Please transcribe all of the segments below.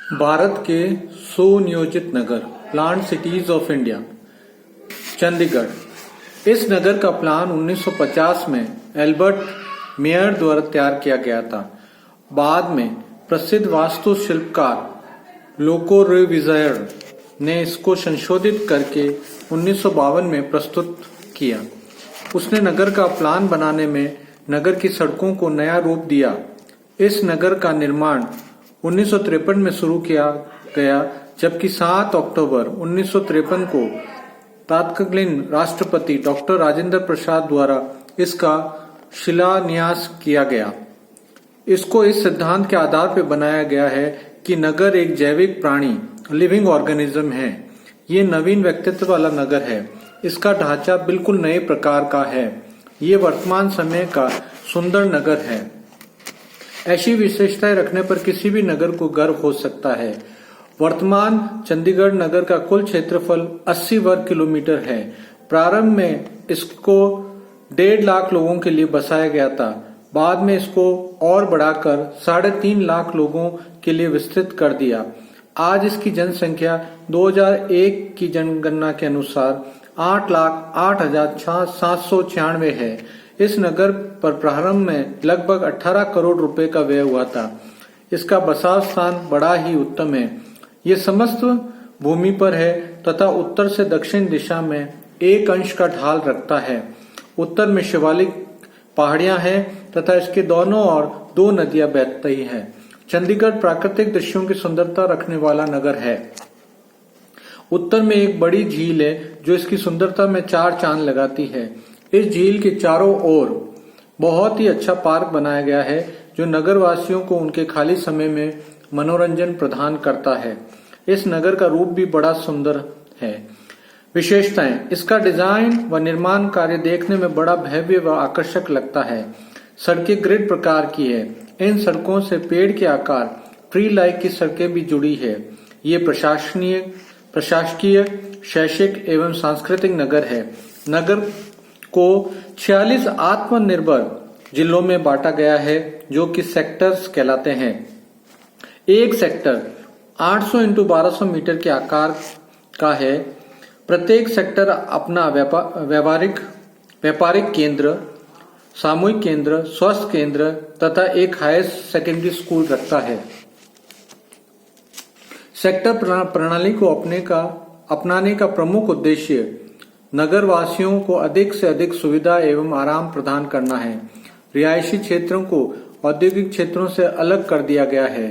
भारत के सुनियोजित नगर planned cities of India Chandigarh. इस नगर का प्लान 1950 में एल्बर्ट मेयर द्वारा तैयार किया गया था। बाद में प्रसिद्ध वास्तुशिल्पकार ले कोर्ब्यूज़ियर ने इसको संशोधित करके 1952 में प्रस्तुत किया। उसने नगर का प्लान बनाने में नगर की सड़कों को नया रूप दिया। इस नगर का निर्माण 1953 में शुरू किया गया, जबकि 7 अक्टूबर 1953 को तत्कालीन राष्ट्रपति डॉक्टर राजेंद्र प्रसाद द्वारा इसका शिलान्यास किया गया। इसको इस सिद्धांत के आधार पर बनाया गया है कि नगर एक जैविक प्राणी लिविंग ऑर्गेनिज्म है। ये नवीन व्यक्तित्व वाला नगर है। इसका ढांचा बिल्कुल नए प्रकार का है। ये वर्तमान समय का सुंदर नगर है। ऐसी विशेषताएं रखने पर किसी भी नगर को गर्व हो सकता है। वर्तमान चंडीगढ़ नगर का कुल क्षेत्रफल 80 वर्ग किलोमीटर है। प्रारंभ में इसको 1.5 लाख लोगों के लिए बसाया गया था। बाद में इसको और बढ़ाकर 3.5 लाख लोगों के लिए विस्तृत कर दिया। आज इसकी जनसंख्या 2001 की जनगणना के अनुसार 8,08,796 है। इस नगर पर प्रारंभ में लगभग 18 करोड़ रुपए का व्यय हुआ था। इसका बसाव स्थान बड़ा ही उत्तम है। ये समस्त भूमि पर है तथा उत्तर से दक्षिण दिशा में 1 अंश का ढाल रखता है। उत्तर में शिवालिक पहाड़ियां हैं तथा इसके दोनों ओर 2 नदियां बहती हैं। चंडीगढ़ प्राकृतिक दृश्यों की सुंदरता रखने वाला नगर है। उत्तर में एक बड़ी झील है जो इसकी सुंदरता में 4 चांद लगाती है। इस झील के चारों ओर बहुत ही अच्छा पार्क बनाया गया है जो नगरवासियों को उनके खाली समय में मनोरंजन प्रदान करता है। इस नगर का रूप भी बड़ा सुंदर है। विशेषताएं: इसका डिजाइन व निर्माण कार्य देखने में बड़ा भव्य व आकर्षक लगता है। सड़कें ग्रिड प्रकार की है। इन सड़कों से पेड़ के आकार ट्री लाइक की सड़कें भी जुड़ी है। ये प्रशासकीय, शैक्षिक एवं सांस्कृतिक नगर है। नगर को 46 आत्मनिर्भर जिलों में बांटा गया है जो कि सेक्टर्स कहलाते हैं। एक सेक्टर 800 × 1200 मीटर के आकार का है। प्रत्येक सेक्टर अपना व्यापारिक केंद्र, सामूहिक केंद्र, स्वास्थ्य केंद्र तथा एक हायर सेकेंडरी स्कूल रखता है। सेक्टर प्रणाली को अपनाने का प्रमुख उद्देश्य नगरवासियों को अधिक से अधिक सुविधा एवं आराम प्रदान करना है। रिहायशी क्षेत्रों को औद्योगिक क्षेत्रों से अलग कर दिया गया है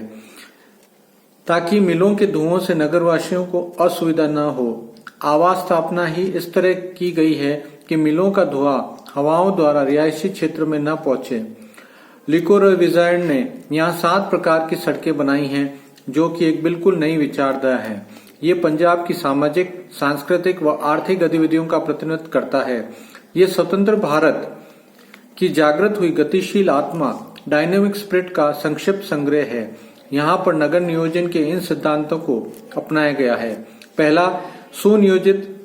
ताकि मिलों के धुओं से नगरवासियों को असुविधा न हो। आवास स्थापना ही इस तरह की गई है कि मिलों का धुआं हवाओं द्वारा रिहायशी क्षेत्र में न पहुंचे। ले कोर्ब्यूज़ियर ने यहाँ 7 प्रकार की सड़कें बनाई हैं जो कि एक बिल्कुल नई विचारधारा है। ये पंजाब की सामाजिक, सांस्कृतिक व आर्थिक गतिविधियों का प्रतिनिधित्व करता है। ये स्वतंत्र भारत की जागृत हुई गतिशील आत्मा, डायनेमिक स्पिरिट का संक्षिप्त संग्रह है। यहाँ पर नगर नियोजन के इन सिद्धांतों को अपनाया गया है। पहला, सुनियोजित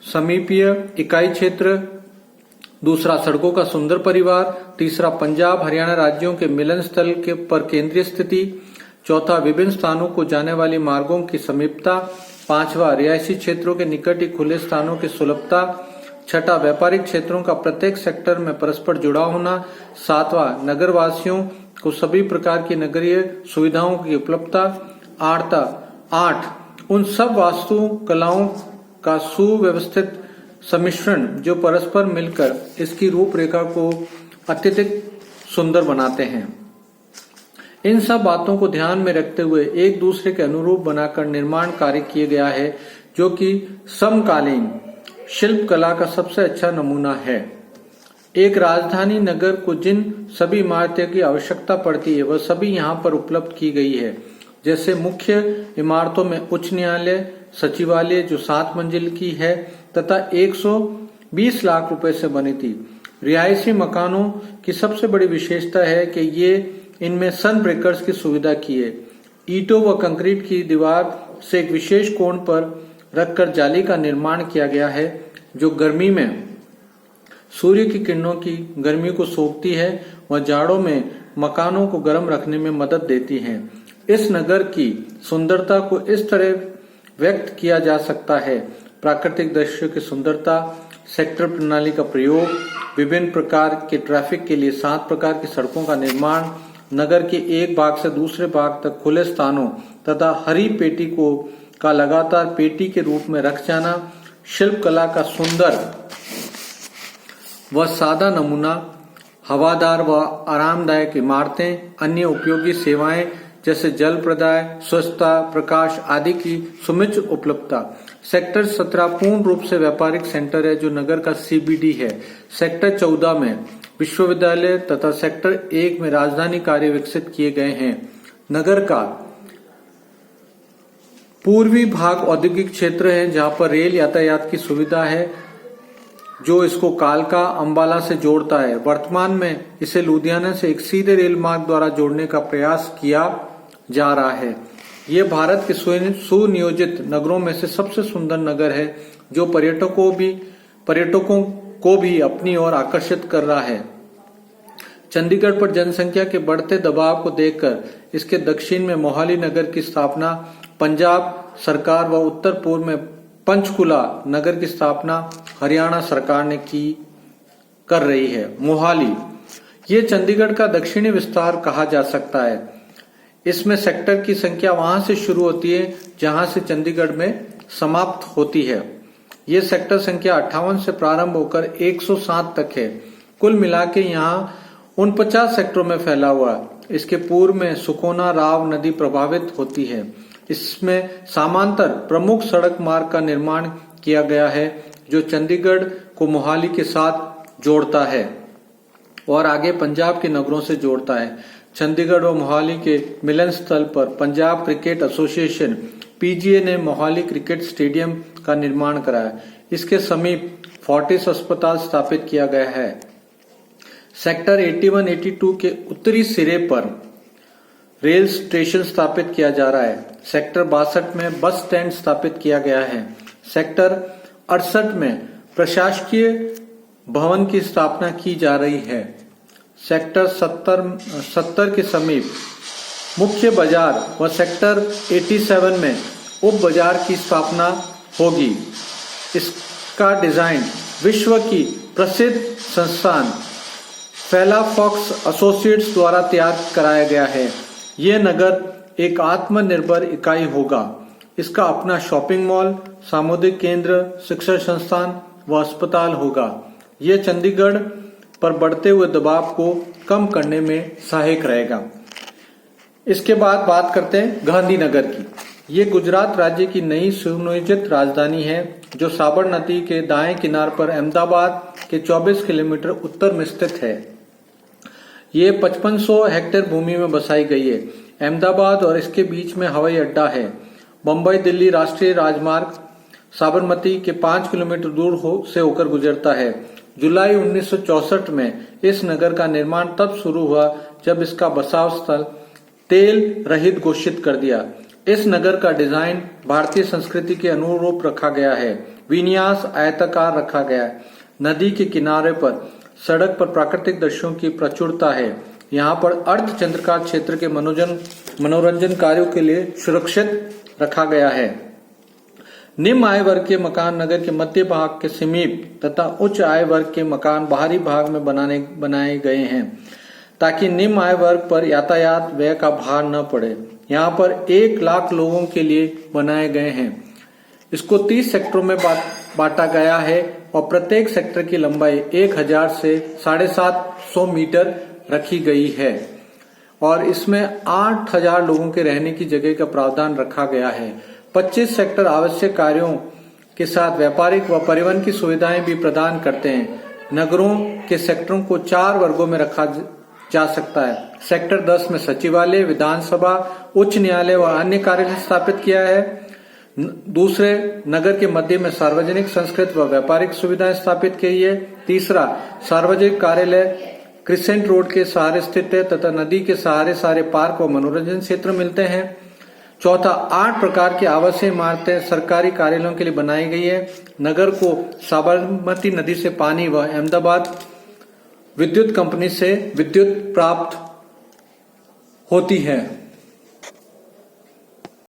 समीपीय इकाई क्षेत्र। दूसरा, सड़कों का सुंदर परिवार। तीसरा, पंजाब हरियाणा राज्यों के मिलन स्थल के पर केंद्रीय स्थिति। चौथा, विभिन्न स्थानों को जाने वाली मार्गों की समीपता। 5वां, रिहायशी क्षेत्रों के निकट ही खुले स्थानों की सुलभता। 6वां, व्यापारिक क्षेत्रों का प्रत्येक सेक्टर में परस्पर जुड़ाव होना। 7वां, नगरवासियों को सभी प्रकार की नगरीय सुविधाओं की उपलब्धता। 8, उन सब वास्तु कलाओं का सुव्यवस्थित सम्मिश्रण जो परस्पर मिलकर इसकी रूपरेखा को अत्यधिक सुंदर बनाते हैं। इन सब बातों को ध्यान में रखते हुए एक दूसरे के अनुरूप बनाकर निर्माण कार्य किया गया है जो कि समकालीन शिल्प कला का सबसे अच्छा नमूना है। एक राजधानी नगर को जिन सभी इमारतों की आवश्यकता पड़ती है वह सभी यहाँ पर उपलब्ध की गई है। जैसे मुख्य इमारतों में उच्च न्यायालय, सचिवालय जो 7 मंजिल की है तथा 120 लाख रुपए से बनी थी। रिहायशी मकानों की सबसे बड़ी विशेषता है कि ये इनमें सन ब्रेकर्स की सुविधा की है। ईंटों व कंक्रीट की दीवार से एक विशेष कोण पर रखकर जाली का निर्माण किया गया है जो गर्मी में सूर्य की किरणों की गर्मी को सोखती है व जाड़ों में मकानों को गर्म रखने में मदद देती हैं। इस नगर की सुंदरता को इस तरह व्यक्त किया जा सकता है। प्राकृतिक दृश्यों की सुंदरता, सेक्टर प्रणाली का प्रयोग, विभिन्न प्रकार के ट्रैफिक के लिए 7 प्रकार की सड़कों का निर्माण, नगर के एक भाग से दूसरे भाग तक खुले स्थानों तथा हरी पेटी का लगातार पेटी के रूप में रख जाना, शिल्प कला का सुंदर व सादा नमूना, हवादार व आरामदायक इमारतें, अन्य उपयोगी सेवाएं जैसे जल प्रदाय, स्वच्छता, प्रकाश आदि की सुनिश्चित उपलब्धता। सेक्टर 17 पूर्ण रूप से व्यापारिक सेंटर है जो नगर का CBD है। सेक्टर 14 में विश्वविद्यालय तथा सेक्टर 1 में राजधानी कार्य विकसित किए गए हैं। नगर का पूर्वी भाग औद्योगिक क्षेत्र है जहां पर रेल यातायात की सुविधा है जो इसको कालका अंबाला से जोड़ता है। वर्तमान में इसे लुधियाना से एक सीधे रेल मार्ग द्वारा जोड़ने का प्रयास किया जा रहा है। ये भारत के सुनियोजित नगरों में से सबसे सुंदर नगर है जो पर्यटकों को भी अपनी ओर आकर्षित कर रहा है। चंडीगढ़ पर जनसंख्या के बढ़ते दबाव को देखकर इसके दक्षिण में मोहाली नगर की स्थापना पंजाब सरकार व उत्तर पूर्व में पंचकुला नगर की स्थापना हरियाणा सरकार ने कर रही है। मोहाली ये चंडीगढ़ का दक्षिणी विस्तार कहा जा सकता है। इसमें सेक्टर की संख्या वहां से शुरू होती है जहां से चंडीगढ़ में समाप्त होती है। ये सेक्टर संख्या 58 से प्रारंभ होकर 107 तक है। कुल मिला के यहाँ 49 सेक्टरों में फैला हुआ है। इसके पूर्व में सुकोना राव नदी प्रभावित होती है। इसमें समांतर प्रमुख सड़क मार्ग का निर्माण किया गया है जो चंडीगढ़ को मोहाली के साथ जोड़ता है और आगे पंजाब के नगरों से जोड़ता है। चंडीगढ़ और मोहाली के मिलन स्थल पर पंजाब क्रिकेट एसोसिएशन PGA ने मोहाली क्रिकेट स्टेडियम का निर्माण कराया। इसके समीप फोर्टिस अस्पताल स्थापित किया गया है। सेक्टर 81-82 के उत्तरी सिरे पर रेल स्टेशन स्थापित किया जा रहा है। सेक्टर 62 में बस स्टैंड स्थापित किया गया है। सेक्टर 68 में प्रशासकीय भवन की स्थापना की जा रही है। सेक्टर 70 के समीप मुख्य बाजार व सेक्टर 87 में उप बाजार की स्थापना होगी। इसका डिजाइन विश्व की प्रसिद्ध संस्थान फेला फॉक्स एसोसिएट्स द्वारा तैयार कराया गया है। यह नगर एक आत्मनिर्भर इकाई होगा। इसका अपना शॉपिंग मॉल, सामुदायिक केंद्र, शिक्षण संस्थान व अस्पताल होगा। यह चंडीगढ़ पर बढ़ते हुए दबाव को कम करने में सहायक रहेगा। इसके बाद बात करते हैं गांधीनगर की। ये गुजरात राज्य की नई सुनियोजित राजधानी है जो साबर नदी के दाएं किनार पर अहमदाबाद के 24 किलोमीटर उत्तर में स्थित है। ये 5500 हेक्टेयर भूमि में बसाई गई है। अहमदाबाद और इसके बीच में हवाई अड्डा है। बम्बई दिल्ली राष्ट्रीय राजमार्ग साबरमती के 5 किलोमीटर दूर से होकर गुजरता है। जुलाई 1964 में इस नगर का निर्माण तब शुरू हुआ जब इसका बसाव स्थल तेल रहित घोषित कर दिया। इस नगर का डिजाइन भारतीय संस्कृति के अनुरूप रखा गया है। विन्यास आयताकार रखा गया है। नदी के किनारे पर सड़क पर प्राकृतिक दृश्यों की प्रचुरता है। यहाँ पर अर्ध चंद्रकार क्षेत्र के मनोरंजन कार्यों के लिए सुरक्षित रखा गया है। निम्न आय वर्ग के मकान नगर के मध्य भाग के समीप तथा उच्च आय वर्ग के मकान बाहरी भाग में बनाए गए हैं ताकि निम्न आय वर्ग पर यातायात व्यय का भार न पड़े। यहाँ पर 1 लाख लोगों के लिए बनाए गए हैं। इसको 30 सेक्टरों में बांटा गया है और प्रत्येक सेक्टर की लंबाई 1000 से 750 मीटर रखी गई है और इसमें 8000 लोगों के रहने की जगह का प्रावधान रखा गया है। 25 सेक्टर आवश्यक कार्यों के साथ व्यापारिक व परिवहन की सुविधाएं भी प्रदान करते हैं। नगरों के सेक्टरों को 4 वर्गों में रखा जा सकता है। सेक्टर 10 में सचिवालय, विधानसभा, उच्च न्यायालय व अन्य कार्यालय स्थापित किया है। दूसरे नगर के मध्य में सार्वजनिक, संस्कृत व व्यापारिक सुविधाएं स्थापित की है। तीसरा सार्वजनिक कार्यालय क्रिसेंट रोड के सहारे स्थित है तथा नदी के सहारे सारे पार्क व मनोरंजन क्षेत्र मिलते हैं। चौथा 8 प्रकार की आवासीय इमारतें सरकारी कार्यालयों के लिए बनाई गई है। नगर को साबरमती नदी से पानी व अहमदाबाद विद्युत कंपनी से विद्युत प्राप्त होती है।